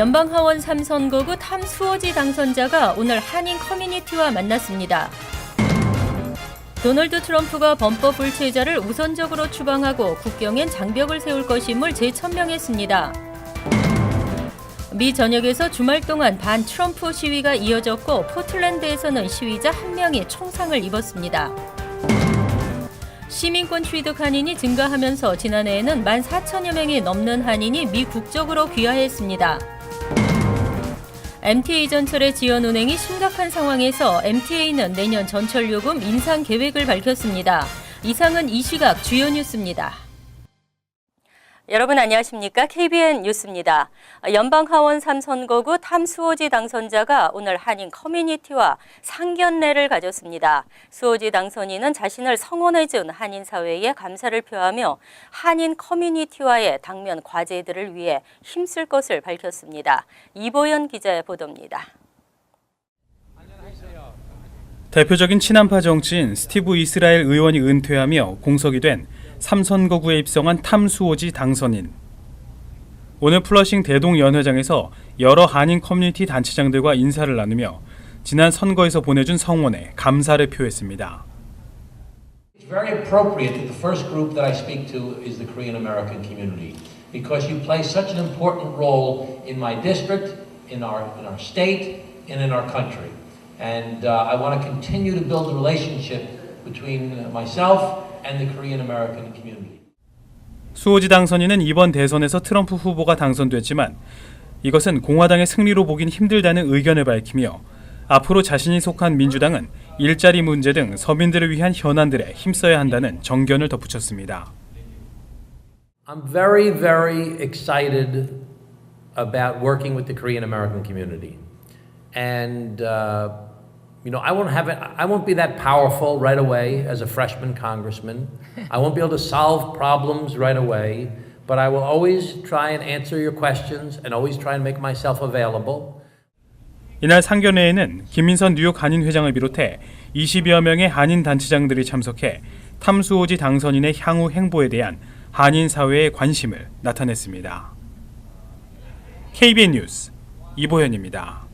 연방하원 3선거구 탐 수오지 당선자가 오늘 한인 커뮤니티와 만났습니다. 도널드 트럼프가 범법 불체자를 우선적으로 추방하고 국경엔 장벽을 세울 것임을 재천명했습니다. 미 전역에서 주말 동안 반 트럼프 시위가 이어졌고 포틀랜드에서는 시위자 1명이 총상을 입었습니다. 시민권 취득 한인이 증가하면서 지난해에는 14,000여 명이 넘는 한인이 미 국적으로 귀화했습니다. MTA 전철의 지연운행이 심각한 상황에서 MTA는 내년 전철 요금 인상 계획을 밝혔습니다. 이상은 이 시각 주요 뉴스입니다. 여러분 안녕하십니까? KBN 뉴스입니다. 연방하원 3선거구 탐 수오지 당선자가 오늘 한인 커뮤니티와 상견례를 가졌습니다. 수오지 당선인은 자신을 성원해준 한인 사회에 감사를 표하며 한인 커뮤니티와의 당면 과제들을 위해 힘쓸 것을 밝혔습니다. 이보연 기자의 보도입니다. 대표적인 친한파 정치인 스티브 이스라엘 의원이 은퇴하며 공석이 된 3선거구에 입성한 탐 수오지 당선인. 오늘 플러싱 대동연회장에서 여러 한인 커뮤니티 단체장들과 인사를 나누며 지난 선거에서 보내준 성원에 감사를 표했습니다. It's very appropriate that the first group that I speak to is the Korean American community because you play such an important role in my district, in our state, and in our country. And I want to continue to build a relationship between myself and the Korean American community. 수오지 당선인은 이번 대선에서 트럼프 후보가 당선됐지만 이것은 공화당의 승리로 보긴 힘들다는 의견을 밝히며 앞으로 자신이 속한 민주당은 일자리 문제 등 서민들을 위한 현안들에 힘써야 한다는 정견을 덧붙였습니다. I'm very, very excited about working with the Korean American community. And I won't be that powerful right away as a freshman congressman. I won't be able to solve problems right away, but I will always try and answer your questions and always try and make myself available. 이날 상견례에는 김민선 뉴욕 한인 회장을 비롯해 20여 명의 한인 단체장들이 참석해 탐 수오지 당선인의 향후 행보에 대한 한인 사회의 관심을 나타냈습니다. KBN 뉴스 이보현입니다.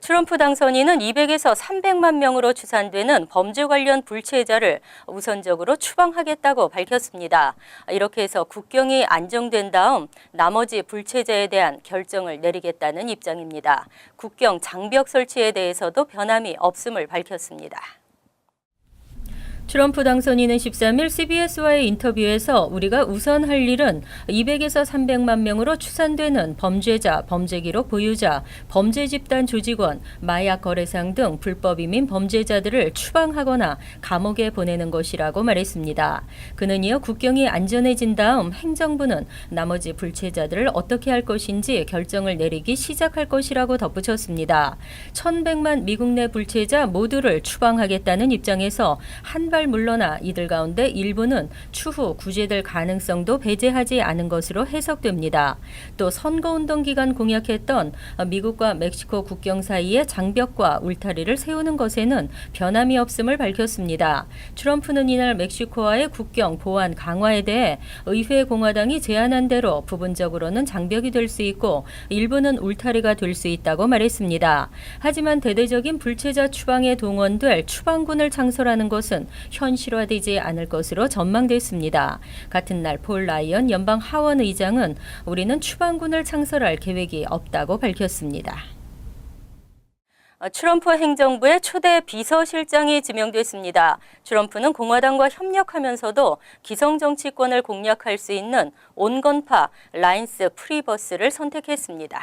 트럼프 당선인은 200에서 300만 명으로 추산되는 범죄 관련 불체자를 우선적으로 추방하겠다고 밝혔습니다. 이렇게 해서 국경이 안정된 다음 나머지 불체자에 대한 결정을 내리겠다는 입장입니다. 국경 장벽 설치에 대해서도 변함이 없음을 밝혔습니다. 트럼프 당선인은 13일 CBS와의 인터뷰에서 우리가 우선 할 일은 200에서 300만 명으로 추산되는 범죄자, 범죄기록 보유자, 범죄 집단 조직원, 마약 거래상 등 불법 이민 범죄자들을 추방하거나 감옥에 보내는 것이라고 말했습니다. 그는 이어 국경이 안전해진 다음 행정부는 나머지 불체자들을 어떻게 할 것인지 결정을 내리기 시작할 것이라고 덧붙였습니다. 1,100만 미국 내 불체자 모두를 추방하겠다는 입장에서 한 발 물러나 이들 가운데 일부는 추후 구제될 가능성도 배제하지 않은 것으로 해석됩니다. 또 선거운동 기간 공약했던 미국과 멕시코 국경 사이에 장벽과 울타리를 세우는 것에는 변함이 없음을 밝혔습니다. 트럼프는 이날 멕시코와의 국경 보안 강화에 대해 의회 공화당이 제안한 대로 부분적으로는 장벽이 될 수 있고 일부는 울타리가 될 수 있다고 말했습니다. 하지만 대대적인 불체자 추방에 동원될 추방군을 창설하는 것은 현실화되지 않을 것으로 전망됐습니다. 같은 날 폴 라이언 연방 하원 의장은 우리는 추방군을 창설할 계획이 없다고 밝혔습니다. 트럼프 행정부의 초대 비서실장이 지명됐습니다. 트럼프는 공화당과 협력하면서도 기성정치권을 공략할 수 있는 온건파 라인스 프리버스를 선택했습니다.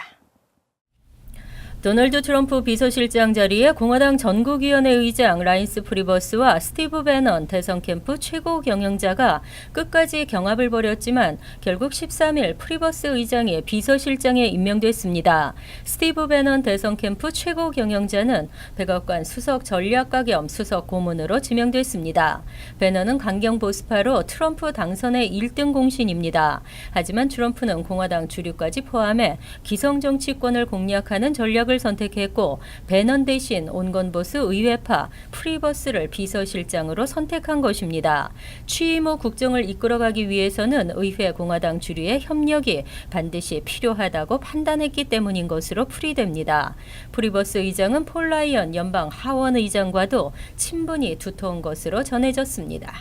도널드 트럼프 비서실장 자리에 공화당 전국위원회 의장 라인스 프리버스와 스티브 배넌 대선 캠프 최고 경영자가 끝까지 경합을 벌였지만 결국 13일 프리버스 의장이 비서실장에 임명됐습니다. 스티브 배넌 대선 캠프 최고 경영자는 백악관 수석 전략가 겸 수석 고문으로 지명됐습니다. 배넌은 강경 보수파로 트럼프 당선의 1등 공신입니다. 하지만 트럼프는 공화당 주류까지 포함해 기성정치권을 공략하는 전략을 공석을 선택했고 배넌 대신 온건보스 의회파 프리버스를 비서실장으로 선택한 것입니다. 취임 후 국정을 이끌어가기 위해서는 의회 공화당 주류의 협력이 반드시 필요하다고 판단했기 때문인 것으로 풀이됩니다. 프리버스 의장은 폴 라이언 연방 하원 의장과도 친분이 두터운 것으로 전해졌습니다.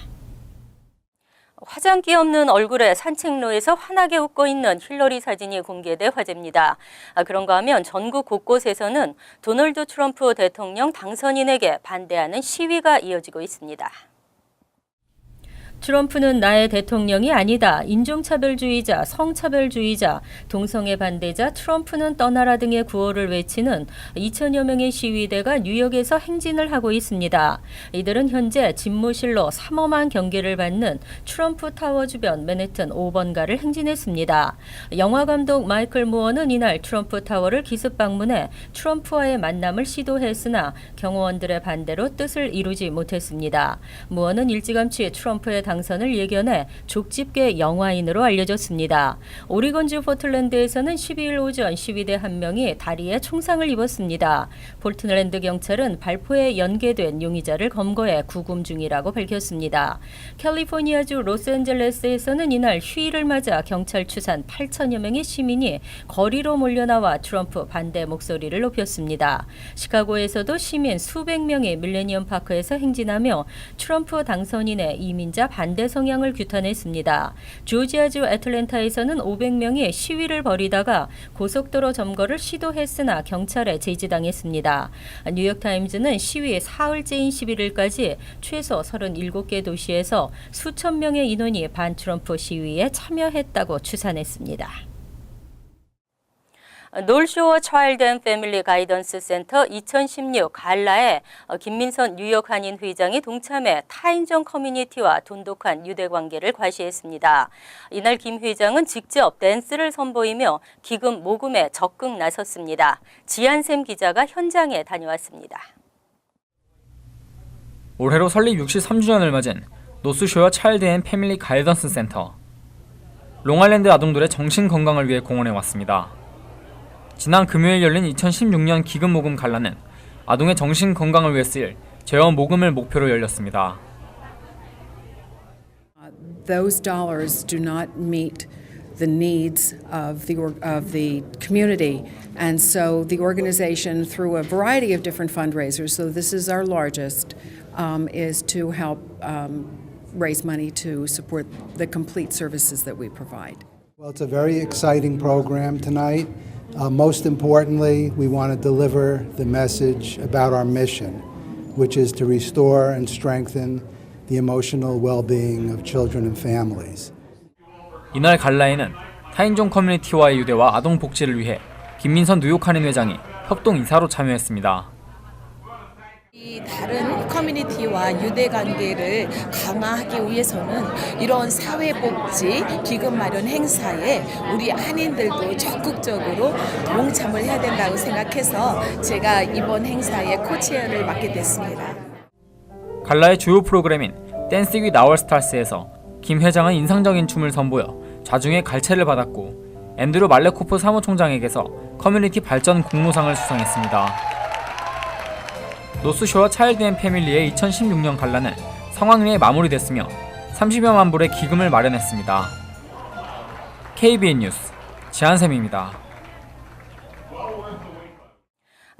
화장기 없는 얼굴에 산책로에서 환하게 웃고 있는 힐러리 사진이 공개돼 화제입니다. 그런가 하면 전국 곳곳에서는 도널드 트럼프 대통령 당선인에게 반대하는 시위가 이어지고 있습니다. 트럼프는 나의 대통령이 아니다. 인종차별주의자, 성차별주의자, 동성애 반대자, 트럼프는 떠나라 등의 구호를 외치는 2천여 명의 시위대가 뉴욕에서 행진을 하고 있습니다. 이들은 현재 집무실로 삼엄한 경계를 받는 트럼프 타워 주변 맨해튼 5번가를 행진했습니다. 영화감독 마이클 무어는 이날 트럼프 타워를 기습 방문해 트럼프와의 만남을 시도했으나 경호원들의 반대로 뜻을 이루지 못했습니다. 무어는 일찌감치 트럼프의 당선을 예견해 족집게 영화인으로 알려졌습니다. 오리건주 포틀랜드에서는 12일 오전 시위대 한 명이 다리에 총상을 입었습니다. 포틀랜드 경찰은 발포에 연계된 용의자를 검거해 구금 중이라고 밝혔습니다. 캘리포니아주 로스앤젤레스에서는 이날 휴일을 맞아 경찰 추산 8천여 명의 시민이 거리로 몰려나와 트럼프 반대 목소리를 높였습니다. 시카고에서도 시민 수백 명이 밀레니엄 파크에서 행진하며 트럼프 당선인의 이민자 반대 성향을 규탄했습니다. 조지아주 애틀랜타에서는 500명이 시위를 벌이다가 고속도로 점거를 시도했으나 경찰에 제지당했습니다. 뉴욕타임즈는 시위 사흘째인 11일까지 최소 37개 도시에서 수천 명의 인원이 반트럼프 시위에 참여했다고 추산했습니다. 놀쇼어 차일드 앤 패밀리 가이던스 센터 2016 갈라에 김민선 뉴욕 한인 회장이 동참해 타인종 커뮤니티와 돈독한 유대 관계를 과시했습니다. 이날 김 회장은 직접 댄스를 선보이며 기금 모금에 적극 나섰습니다. 지한샘 기자가 현장에 다녀왔습니다. 올해로 설립 63주년을 맞은 노스쇼어 차일드 앤 패밀리 가이던스 센터. 롱아일랜드 아동들의 정신 건강을 위해 공헌해 왔습니다. 지난 금요일 열린 2016년 기금 모금 갈라는 아동의 정신 건강을 위해 쓰일 재원 모금을 목표로 열렸습니다. Those dollars do not meet the needs of the community, and so the organization, through a variety of different fundraisers, so this is our largest, is to help raise money to support the complete services that we provide. Well, it's a very exciting program tonight. Most importantly, we want to deliver the message about our mission, which is to restore and strengthen the emotional well-being of children and families. 이날 갈라에는 타인종 커뮤니티와의 유대와 아동 복지를 위해 김민선 뉴욕 한인 회장이 협동 이사로 참여했습니다. 이 다른 커뮤니티와 유대 관계를 강화하기 위해서는 이런 사회복지 기금 마련 행사에 우리 한인들도 적극적으로 동참을 해야 된다고 생각해서 제가 이번 행사에 코치어를 맡게 됐습니다. 갈라의 주요 프로그램인 댄스 윗 아워 스타스에서 김 회장은 인상적인 춤을 선보여 좌중의 갈채를 받았고 앤드류 말레코프 사무총장에게서 커뮤니티 발전 공로상을 수상했습니다. 노스쇼어 차일드 앤 패밀리의 2016년 갈라는 성황리에 마무리됐으며 30여만 불의 기금을 마련했습니다. KBN 뉴스 지한샘입니다.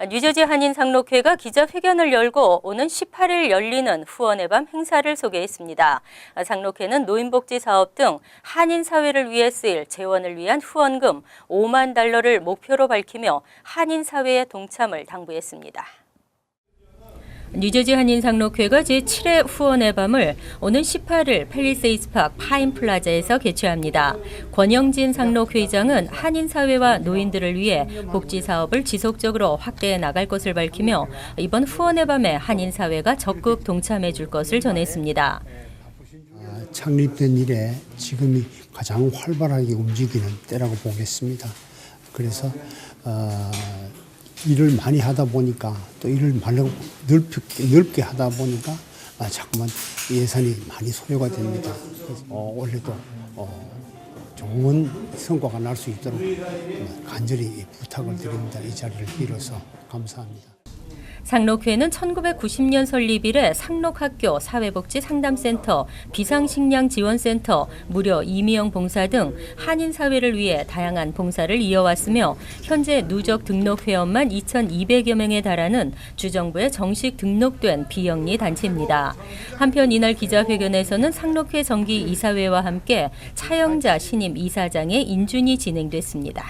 뉴저지 한인 상록회가 기자회견을 열고 오는 18일 열리는 후원의 밤 행사를 소개했습니다. 상록회는 노인복지 사업 등 한인 사회를 위해 쓰일 재원을 위한 후원금 5만 달러를 목표로 밝히며 한인 사회의 동참을 당부했습니다. 뉴저지 한인 상록회가 제7회 후원의 밤을 오는 18일 팰리세이드파크 파인플라자에서 개최합니다. 권영진 상록회장은 한인 사회와 노인들을 위해 복지 사업을 지속적으로 확대해 나갈 것을 밝히며 이번 후원의 밤에 한인 사회가 적극 동참해 줄 것을 전했습니다. 창립된 이래 지금이 가장 활발하게 움직이는 때라고 보겠습니다. 그래서 일을 많이 하다 보니까 또 일을 넓게 하다 보니까 자꾸만 예산이 많이 소요가 됩니다. 올해도 좋은 성과가 날 수 있도록 간절히 부탁을 드립니다. 이 자리를 빌어서 감사합니다. 상록회는 1990년 설립 이래 상록학교, 사회복지상담센터, 비상식량지원센터, 무료 이미영 봉사 등 한인 사회를 위해 다양한 봉사를 이어왔으며 현재 누적 등록 회원만 2,200여 명에 달하는 주정부에 정식 등록된 비영리 단체입니다. 한편 이날 기자회견에서는 상록회 정기 이사회와 함께 차영자 신임 이사장의 인준이 진행됐습니다.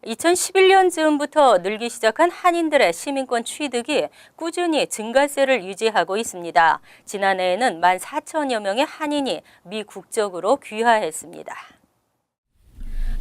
2011년 즈음부터 늘기 시작한 한인들의 시민권 취득이 꾸준히 증가세를 유지하고 있습니다. 지난해에는 14,000여 명의 한인이 미국적으로 귀화했습니다.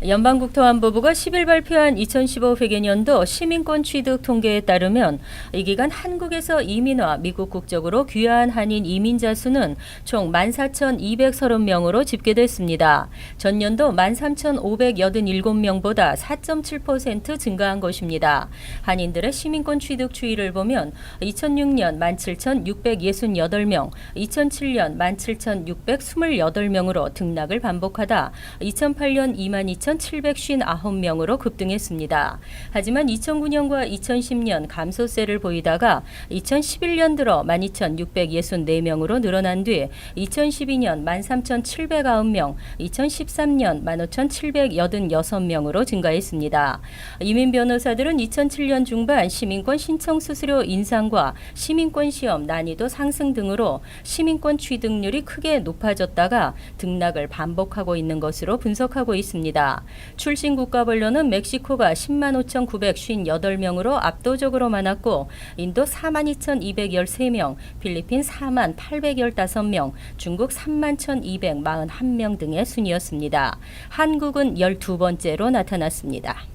연방국토안보부가 10일 발표한 2015 회계년도 시민권 취득 통계에 따르면 이 기간 한국에서 이민와 미국 국적으로 귀화한 한인 이민자 수는 총 14,230명으로 집계됐습니다. 전년도 13,587명보다 4.7% 증가한 것입니다. 한인들의 시민권 취득 추이를 보면 2006년 17,668명, 2007년 17,628명으로 등락을 반복하다 2008년 22,759명으로 급등했습니다. 하지만 2009년과 2010년 감소세를 보이다가 2011년 들어 12,664명으로 늘어난 뒤 2012년 13,709명, 2013년 15,786명으로 증가했습니다. 이민 변호사들은 2007년 중반 시민권 신청 수수료 인상과 시민권 시험 난이도 상승 등으로 시민권 취득률이 크게 높아졌다가 등락을 반복하고 있는 것으로 분석하고 있습니다. 출신 국가별로는 멕시코가 105,958명으로 압도적으로 많았고 인도 42,213명, 필리핀 48,815명, 중국 31,241명 등의 순이었습니다. 한국은 12번째로 나타났습니다.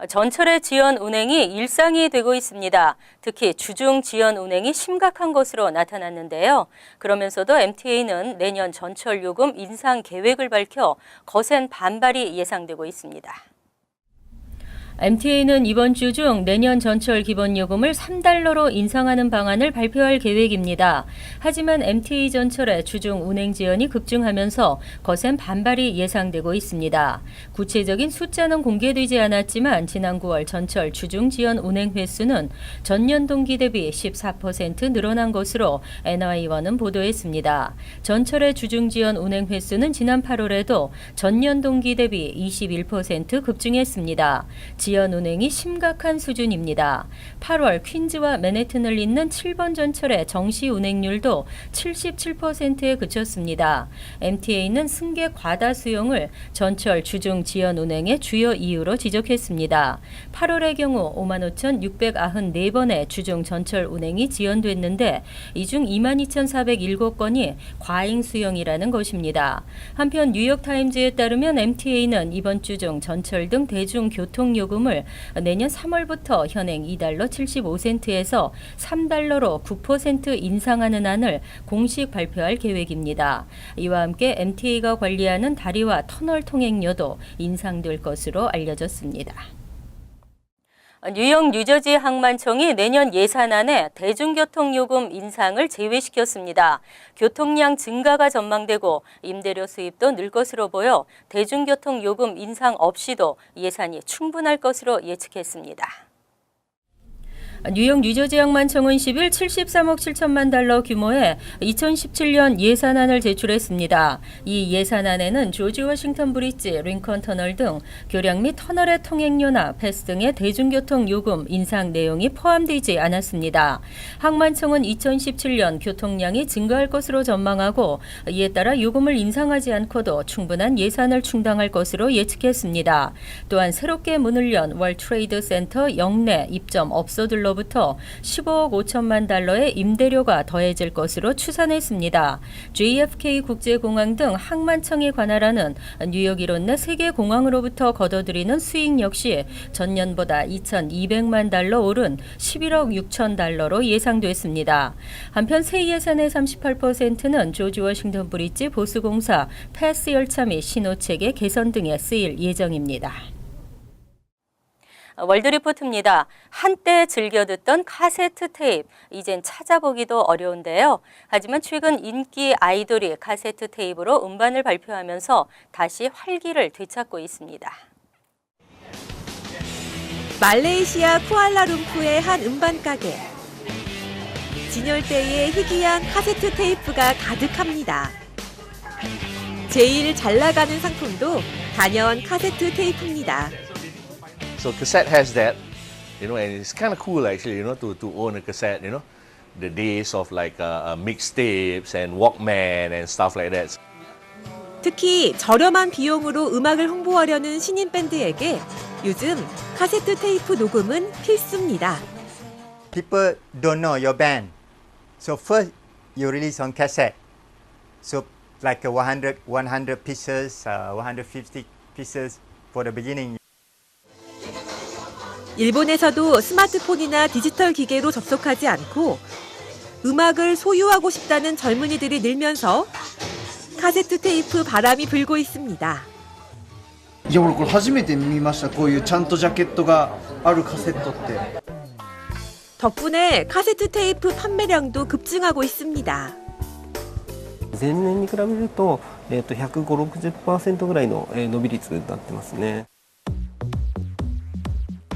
전철의 지연 운행이 일상이 되고 있습니다. 특히 주중 지연 운행이 심각한 것으로 나타났는데요. 그러면서도 MTA는 내년 전철 요금 인상 계획을 밝혀 거센 반발이 예상되고 있습니다. MTA는 이번 주 중 내년 전철 기본요금을 3달러로 인상하는 방안을 발표할 계획입니다. 하지만 MTA 전철의 주중 운행 지연이 급증하면서 거센 반발이 예상되고 있습니다. 구체적인 숫자는 공개되지 않았지만 지난 9월 전철 주중 지연 운행 횟수는 전년 동기 대비 14% 늘어난 것으로 NY원은 보도했습니다. 전철의 주중 지연 운행 횟수는 지난 8월에도 전년 동기 대비 21% 급증했습니다. 지연 운행이 심각한 수준입니다. 8월 퀸즈와 맨해튼을 잇는 7번 전철의 정시 운행률도 77%에 그쳤습니다. MTA는 승객 과다 수용을 전철 주중 지연 운행의 주요 이유로 지적했습니다. 8월의 경우 55,694번의 주중 전철 운행이 지연됐는데 이 중 22,407건이 과잉 수용이라는 것입니다. 한편 뉴욕타임즈에 따르면 MTA는 이번 주 중 전철 등 대중교통요금을 내년 3월부터 현행 2달러 75센트에서 3달러로 9% 인상하는 안을 공식 발표할 계획입니다. 이와 함께 MTA가 관리하는 다리와 터널 통행료도 인상될 것으로 알려졌습니다. 뉴욕 뉴저지 항만청이 내년 예산안에 대중교통요금 인상을 제외시켰습니다. 교통량 증가가 전망되고 임대료 수입도 늘 것으로 보여 대중교통요금 인상 없이도 예산이 충분할 것으로 예측했습니다. 뉴욕 뉴저지 항만청은 10일 73억 7천만 달러 규모의 2017년 예산안을 제출했습니다. 이 예산안에는 조지 워싱턴 브리지, 링컨 터널 등 교량 및 터널의 통행료나 패스 등의 대중교통 요금 인상 내용이 포함되지 않았습니다. 항만청은 2017년 교통량이 증가할 것으로 전망하고 이에 따라 요금을 인상하지 않고도 충분한 예산을 충당할 것으로 예측했습니다. 또한 새롭게 문을 연 월드 트레이드 센터 영내 입점 업소들로부터 15억 5천만 달러의 임대료가 더해질 것으로 추산했습니다. JFK 국제공항 등 항만청이 관할하는 뉴욕 이론 내 세계 공항으로부터 거둬들이는 수익 역시 전년보다 2,200만 달러 오른 11억 6천 달러로 예상됐습니다. 한편 새 예산의 38%는 조지 워싱턴 브리지 보수공사, 패스 열차 및 신호체계 개선 등에 쓰일 예정입니다. 월드리포트입니다. 한때 즐겨 듣던 카세트 테이프, 이젠 찾아보기도 어려운데요. 하지만 최근 인기 아이돌이 카세트 테이프로 음반을 발표하면서 다시 활기를 되찾고 있습니다. 말레이시아 쿠알라룸푸의 한 음반 가게. 진열대에 희귀한 카세트 테이프가 가득합니다. 제일 잘 나가는 상품도 단연 카세트 테이프입니다. So cassette has that, and it's kind of cool actually, to own a cassette, the days of like mixtapes and Walkman and stuff like that. 특히 저렴한 비용으로 음악을 홍보하려는 신인 밴드에게 요즘 카세트 테이프 녹음은 필수입니다. People don't know your band. So first you release on cassette. So like 100 pieces, 150 pieces for the beginning. 일본에서도 스마트폰이나 디지털 기계로 접속하지 않고 음악을 소유하고 싶다는 젊은이들이 늘면서 카세트 테이프 바람이 불고 있습니다. いや俺これ初めて見ました。こういうちゃんとジャケットがあるカセットって。 덕분에 카세트 테이프 판매량도 급증하고 있습니다. 前年に比べると、150-60% ぐらいの伸び率になってますね。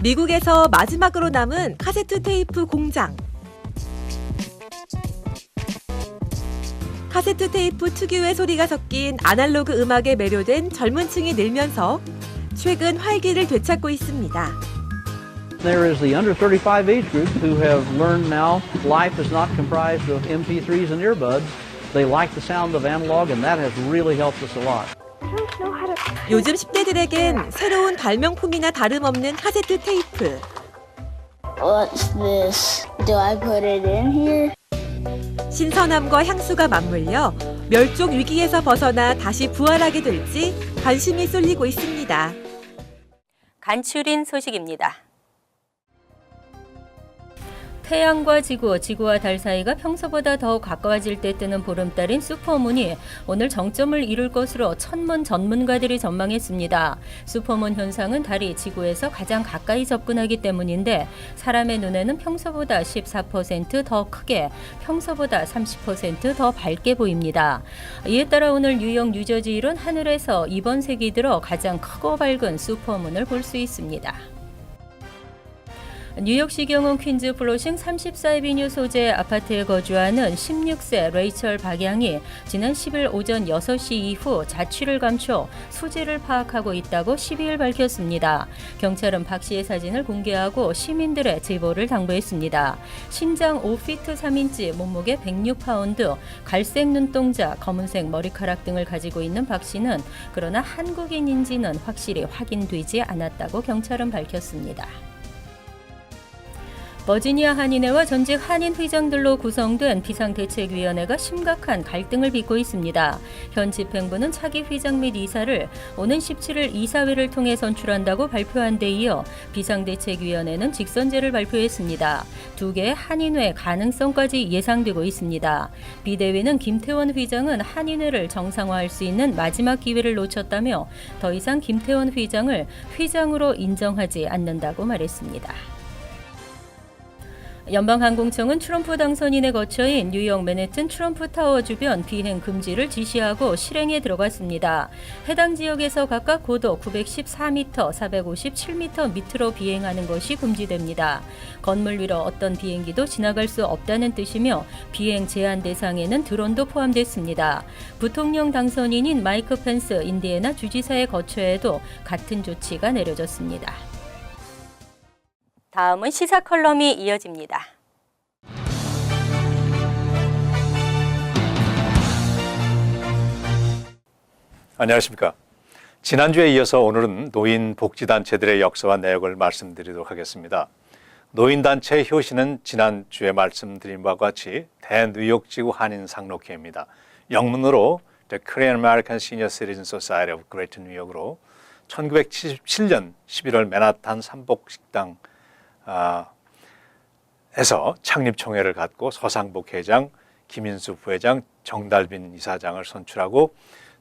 미국에서 마지막으로 남은 카세트 테이프 공장. 카세트 테이프 특유의 소리가 섞인 아날로그 음악에 매료된 젊은 층이 늘면서 최근 활기를 되찾고 있습니다. There is the under 35 age group who have learned now life is not comprised of MP3s and earbuds. They like the sound of analog and that has really helped us a lot. 요즘 10대들에겐 새로운 발명품이나 다름없는 카세트 테이프. What's this? Do I put it in here? 신선함과 향수가 맞물려 멸종 위기에서 벗어나 다시 부활하게 될지 관심이 쏠리고 있습니다. 간추린 소식입니다. 태양과 지구, 지구와 달 사이가 평소보다 더 가까워질 때 뜨는 보름달인 슈퍼문이 오늘 정점을 이룰 것으로 천문 전문가들이 전망했습니다. 슈퍼문 현상은 달이 지구에서 가장 가까이 접근하기 때문인데 사람의 눈에는 평소보다 14% 더 크게, 평소보다 30% 더 밝게 보입니다. 이에 따라 오늘 뉴욕, 뉴저지일은 하늘에서 이번 세기 들어 가장 크고 밝은 슈퍼문을 볼 수 있습니다. 뉴욕시 경운 퀸즈 플로싱 34에비뉴 소재 아파트에 거주하는 16세 레이첼 박양이 지난 10일 오전 6시 이후 자취를 감춰 소재를 파악하고 있다고 12일 밝혔습니다. 경찰은 박 씨의 사진을 공개하고 시민들의 제보를 당부했습니다. 신장 5피트 3인치, 몸무게 106파운드, 갈색 눈동자, 검은색 머리카락 등을 가지고 있는 박 씨는 그러나 한국인인지는 확실히 확인되지 않았다고 경찰은 밝혔습니다. 버지니아 한인회와 전직 한인 회장들로 구성된 비상대책위원회가 심각한 갈등을 빚고 있습니다. 현 집행부는 차기 회장 및 이사를 오는 17일 이사회를 통해 선출한다고 발표한 데 이어 비상대책위원회는 직선제를 발표했습니다. 두 개의 한인회 가능성까지 예상되고 있습니다. 비대위는 김태원 회장은 한인회를 정상화할 수 있는 마지막 기회를 놓쳤다며 더 이상 김태원 회장을 회장으로 인정하지 않는다고 말했습니다. 연방항공청은 트럼프 당선인의 거처인 뉴욕 맨해튼 트럼프 타워 주변 비행 금지를 지시하고 실행에 들어갔습니다. 해당 지역에서 각각 고도 914m, 457m 밑으로 비행하는 것이 금지됩니다. 건물 위로 어떤 비행기도 지나갈 수 없다는 뜻이며 비행 제한 대상에는 드론도 포함됐습니다. 부통령 당선인인 마이크 펜스 인디애나 주지사의 거처에도 같은 조치가 내려졌습니다. 다음은 시사 컬럼이 이어집니다. 안녕하십니까. 지난주에 이어서 오늘은 노인복지단체들의 역사와 내역을 말씀드리도록 하겠습니다. 노인단체의 효시는 지난주에 말씀드린 바와 같이 대뉴욕지구 한인상록회입니다. 영문으로 The Korean American Senior Citizen Society of Greater New York으로 1977년 11월 맨하탄 삼복식당 에서 창립총회를 갖고 서상복 회장, 김인수 부회장, 정달빈 이사장을 선출하고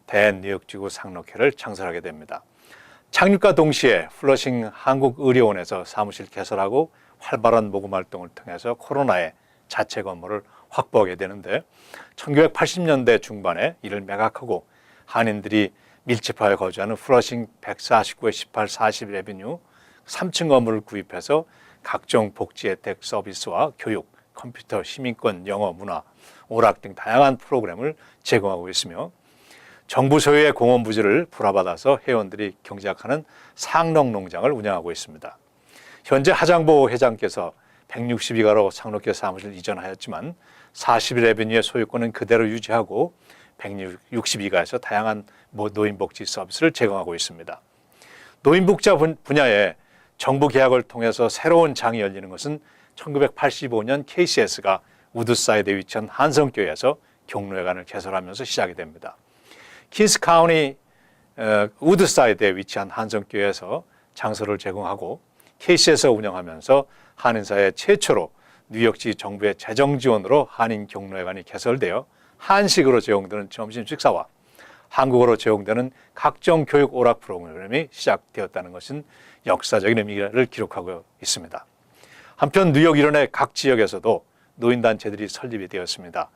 대뉴욕지구 상록회를 창설하게 됩니다. 창립과 동시에 플러싱 한국의료원에서 사무실 개설하고 활발한 모금 활동을 통해서 코로나의 자체 건물을 확보하게 되는데 1980년대 중반에 이를 매각하고 한인들이 밀집하여 거주하는 플러싱 149에 18, 40 레비뉴 3층 건물을 구입해서 각종 복지 혜택 서비스와 교육, 컴퓨터, 시민권, 영어, 문화, 오락 등 다양한 프로그램을 제공하고 있으며 정부 소유의 공원 부지를 불화받아서 회원들이 경작하는 상농 농장을 운영하고 있습니다. 현재 하장보 회장께서 162가로 상록교 사무실 이전하였지만 41 레비뉴의 소유권은 그대로 유지하고 162가에서 다양한 노인복지 서비스를 제공하고 있습니다. 노인복지 분야에 정부 계약을 통해서 새로운 장이 열리는 것은 1985년 KCS가 우드사이드에 위치한 한성교회에서 경로회관을 개설하면서 시작이 됩니다. 퀸스 카운티 우드사이드에 위치한 한성교회에서 장소를 제공하고 KCS에서 운영하면서 한인사회 최초로 뉴욕시 정부의 재정 지원으로 한인 경로회관이 개설되어 한식으로 제공되는 점심 식사와 한국어로 제공되는 각종 교육 오락 프로그램이 시작되었다는 것은 역사적인 의미를 기록하고 있습니다. 한편 뉴욕 일원의 각 지역에서도 노인단체들이 설립이 되었습니다.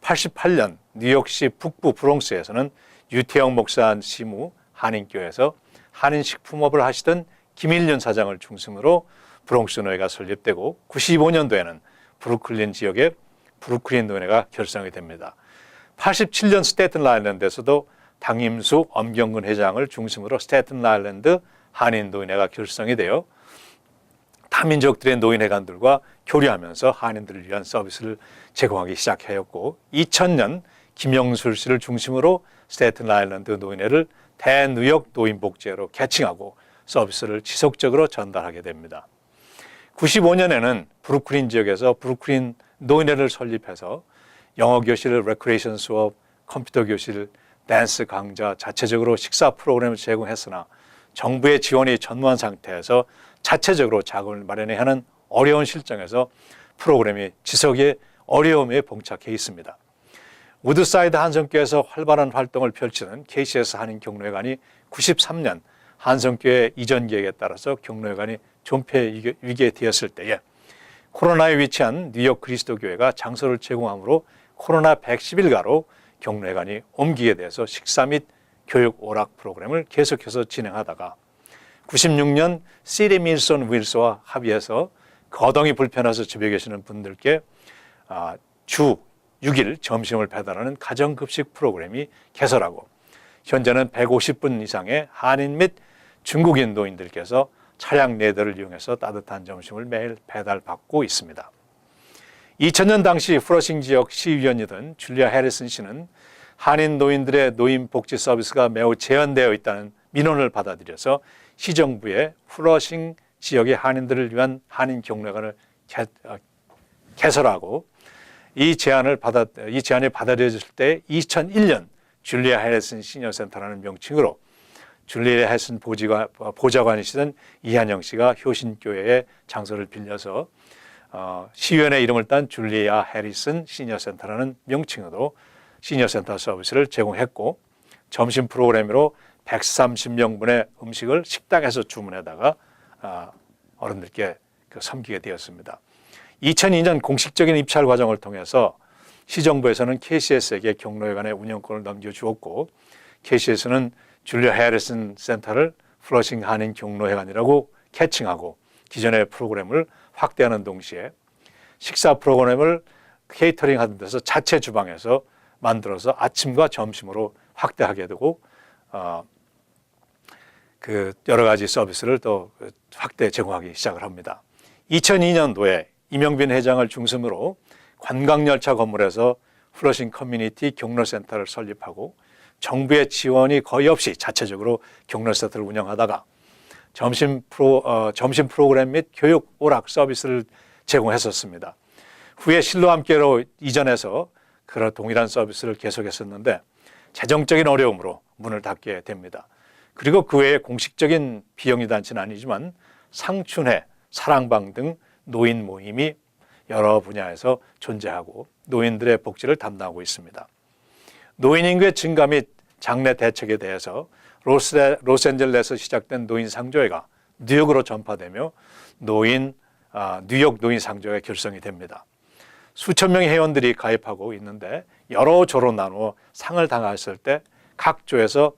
88년 뉴욕시 북부 브롱스에서는 유태영 목사 시무 한인교회에서 한인식품업을 하시던 김일륜 사장을 중심으로 브롱스 노회가 설립되고 95년도에는 브루클린 지역의 브루클린 노회가 결성이 됩니다. 87년 스테튼 아일랜드에서도 당임수 엄경근 회장을 중심으로 스테튼 아일랜드 한인 노인회가 결성이 되어 타민족들의 노인회관들과 교류하면서 한인들을 위한 서비스를 제공하기 시작하였고 2000년 김영술 씨를 중심으로 스테튼 아일랜드 노인회를 대뉴욕 노인복지회로 개칭하고 서비스를 지속적으로 전달하게 됩니다. 95년에는 브루클린 지역에서 브루클린 노인회를 설립해서 영어 교실, 레크레이션 수업, 컴퓨터 교실, 댄스 강좌, 자체적으로 식사 프로그램을 제공했으나 정부의 지원이 전무한 상태에서 자체적으로 자금을 마련해야 하는 어려운 실정에서 프로그램이 지속의 어려움에 봉착해 있습니다. 우드사이드 한성교회에서 활발한 활동을 펼치는 KCS 한인 경로회관이 93년 한성교회 이전 계획에 따라서 경로회관이 존폐 위기에 되었을 때에 코로나에 위치한 뉴욕 그리스도교회가 장소를 제공함으로 코로나 111가로 경로회관이 옮기게 돼서 식사 및 교육 오락 프로그램을 계속해서 진행하다가 96년 시리 밀슨 윌스와 합의해서 거동이 불편해서 집에 계시는 분들께 주 6일 점심을 배달하는 가정급식 프로그램이 개설하고 현재는 150분 이상의 한인 및 중국인 노인들께서 차량 4대를 이용해서 따뜻한 점심을 매일 배달받고 있습니다. 2000년 당시 플러싱 지역 시의원이던 줄리아 해리슨 씨는 한인 노인들의 노인 복지 서비스가 매우 제한되어 있다는 민원을 받아들여서 시정부에 플러싱 지역의 한인들을 위한 한인 경로회관을 개설하고 이 제안이 받아들여졌을 때 2001년 줄리아 해리슨 시니어센터라는 명칭으로 줄리아 해리슨 보좌관이시던 이한영 씨가 효신교회의 장소를 빌려서 시의원의 이름을 딴 줄리아 해리슨 시니어센터라는 명칭으로 시니어센터 서비스를 제공했고 점심 프로그램으로 130명분의 음식을 식당에서 주문해다가 어른들께 섬기게 되었습니다. 2002년 공식적인 입찰 과정을 통해서 시정부에서는 KCS에게 경로회관의 운영권을 넘겨주었고 KCS는 줄리아 해리슨 센터를 플러싱 한인 경로회관이라고 캐칭하고 기존의 프로그램을 확대하는 동시에 식사 프로그램을 케이터링하는 데서 자체 주방에서 만들어서 아침과 점심으로 확대하게 되고 여러 가지 서비스를 또 확대 제공하기 시작을 합니다. 2002년도에 이명빈 회장을 중심으로 관광열차 건물에서 플러싱 커뮤니티 경로센터를 설립하고 정부의 지원이 거의 없이 자체적으로 경로센터를 운영하다가 점심 프로그램 및 교육 오락 서비스를 제공했었습니다. 후에 실로 함께로 이전해서 그런 동일한 서비스를 계속했었는데 재정적인 어려움으로 문을 닫게 됩니다. 그리고 그 외에 공식적인 비영리 단체는 아니지만 상춘회, 사랑방 등 노인 모임이 여러 분야에서 존재하고 노인들의 복지를 담당하고 있습니다. 노인 인구의 증가 및 장래 대책에 대해서 로스앤젤레스에서 시작된 노인 상조회가 뉴욕으로 전파되며 뉴욕 노인 상조회가 결성이 됩니다. 수천 명의 회원들이 가입하고 있는데 여러 조로 나누어 상을 당했을 때 각 조에서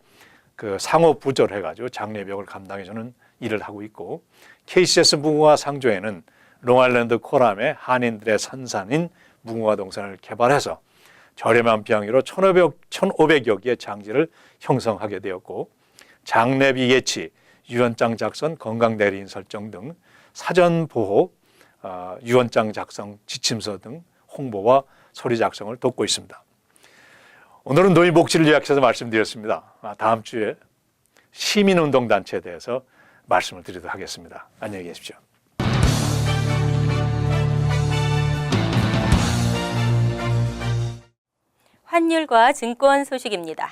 그 상호 부조를 해가지고 장례비용을 감당해주는 일을 하고 있고, KCS 무궁화 상조회는 롱아일랜드 코람에 한인들의 산산인 무궁화 동산을 개발해서 저렴한 비용으로 1,500여 개의 장지를 형성하게 되었고, 장례비 예치, 유언장 작성, 건강대리인 설정 등 사전 보호, 유언장 작성, 지침서 등 홍보와 서류 작성을 돕고 있습니다. 오늘은 노인 복지를 요약해서 말씀드렸습니다. 다음 주에 시민운동단체에 대해서 말씀을 드리도록 하겠습니다. 안녕히 계십시오. 환율과 증권 소식입니다.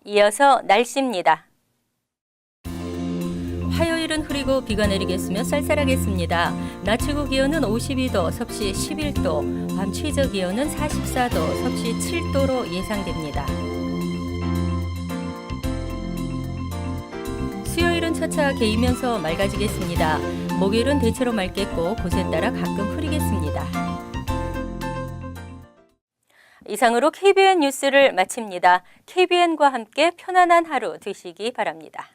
이어서 날씨입니다. 화요일은 흐리고 비가 내리겠으며 쌀쌀하겠습니다. 낮 최고 기온은 52도, 섭씨 11도, 밤 최저 기온은 44도, 섭씨 7도로 예상됩니다. 수요일은 차차 개이면서 맑아지겠습니다. 목요일은 대체로 맑겠고 곳에 따라 가끔 흐리겠습니다. 이상으로 KBN 뉴스를 마칩니다. KBN과 함께 편안한 하루 되시기 바랍니다.